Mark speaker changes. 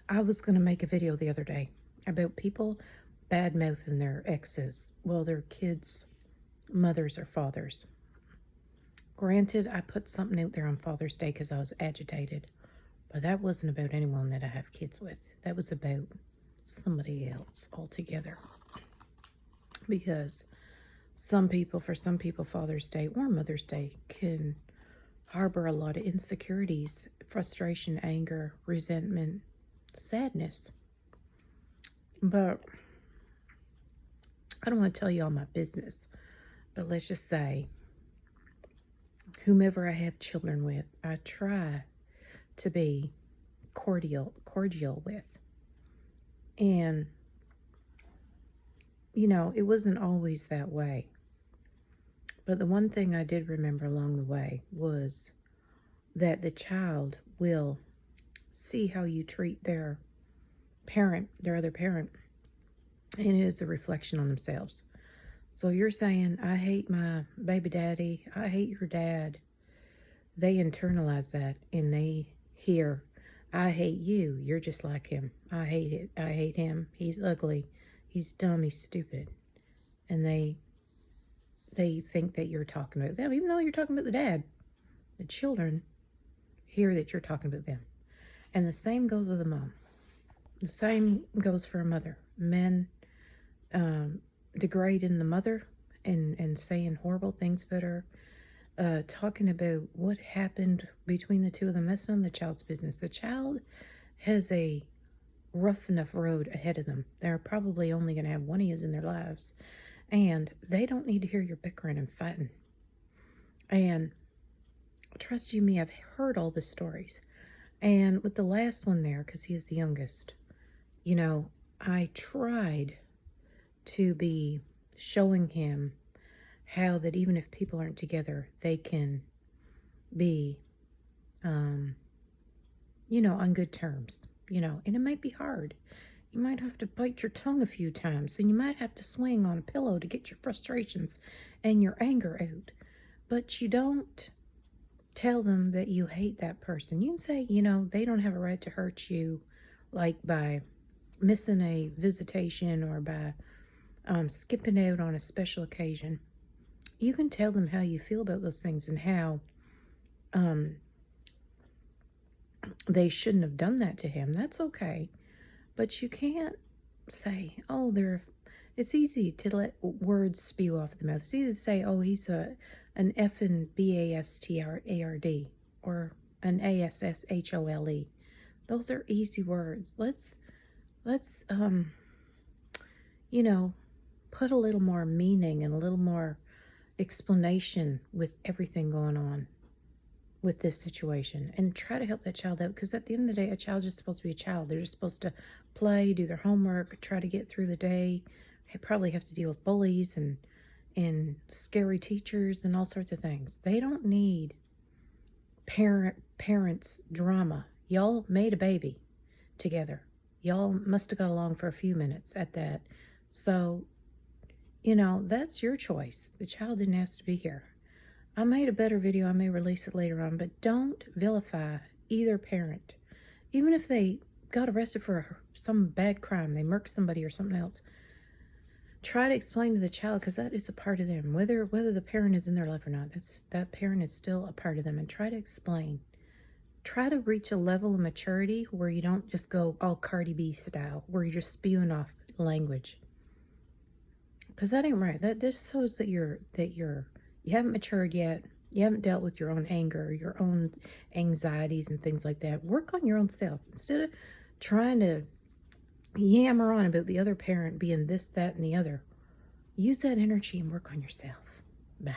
Speaker 1: I was going to make a video the other day about people bad-mouthing their exes, well, their kids' mothers or fathers. Granted, I put something out there on Father's Day because I was agitated, but that wasn't about anyone that I have kids with. That was about somebody else altogether. Because for some people, Father's Day or Mother's Day can harbor a lot of insecurities, frustration, anger, resentment, sadness. But I don't want to tell you all my business, but let's just say whomever I have children with, I try to be cordial with. And, it wasn't always that way. But the one thing I did remember along the way was that the child will see how you treat their other parent, and it is a reflection on themselves. So you're saying, I hate my baby daddy, I hate your dad. They internalize that and they hear, I hate you, you're just like him. I hate it. I hate him. He's ugly. He's dumb. He's stupid. And they think that you're talking about them, even though you're talking about the dad. The children hear that you're talking about them. And the same goes with a mom. The same goes for a mother. Men degrading the mother and saying horrible things about her, talking about what happened between the two of them. That's none of the child's business. The child has a rough enough road ahead of them. They're probably only going to have one of yous in their lives, and they don't need to hear your bickering and fighting. And trust you me, I've heard all the stories. And with the last one there, because he is the youngest, I tried to be showing him how that even if people aren't together, they can be, on good terms, and it might be hard. You might have to bite your tongue a few times, and you might have to swing on a pillow to get your frustrations and your anger out. But you don't tell them that you hate that person. You can say, they don't have a right to hurt you, like by missing a visitation or by skipping out on a special occasion. You can tell them how you feel about those things and how they shouldn't have done that to him. That's okay. But you can't say, it's easy to let words spew off the mouth. It's easy to say, he's an effing bastard or an asshole. Those are easy words. Let's put a little more meaning and a little more explanation with everything going on with this situation, and try to help that child out, because at the end of the day, a child's just supposed to be a child. They're just supposed to play, do their homework, try to get through the day. They probably have to deal with bullies and scary teachers and all sorts of things. They don't need parents drama. Y'all made a baby together. Y'all must have got along for a few minutes at that. So, that's your choice. The child didn't ask to be here. I made a better video. I may release it later on, but don't vilify either parent. Even if they got arrested for some bad crime, they murked somebody or something else, try to explain to the child, because that is a part of them. Whether the parent is in their life or not, that parent is still a part of them, and try to explain. Try to reach a level of maturity where you don't just go all Cardi B style, where you're just spewing off language. Because that ain't right. That just shows that you haven't matured yet. You haven't dealt with your own anger, your own anxieties and things like that. Work on your own self. Instead of trying to yammer on about the other parent being this, that, and the other, use that energy and work on yourself. Bye.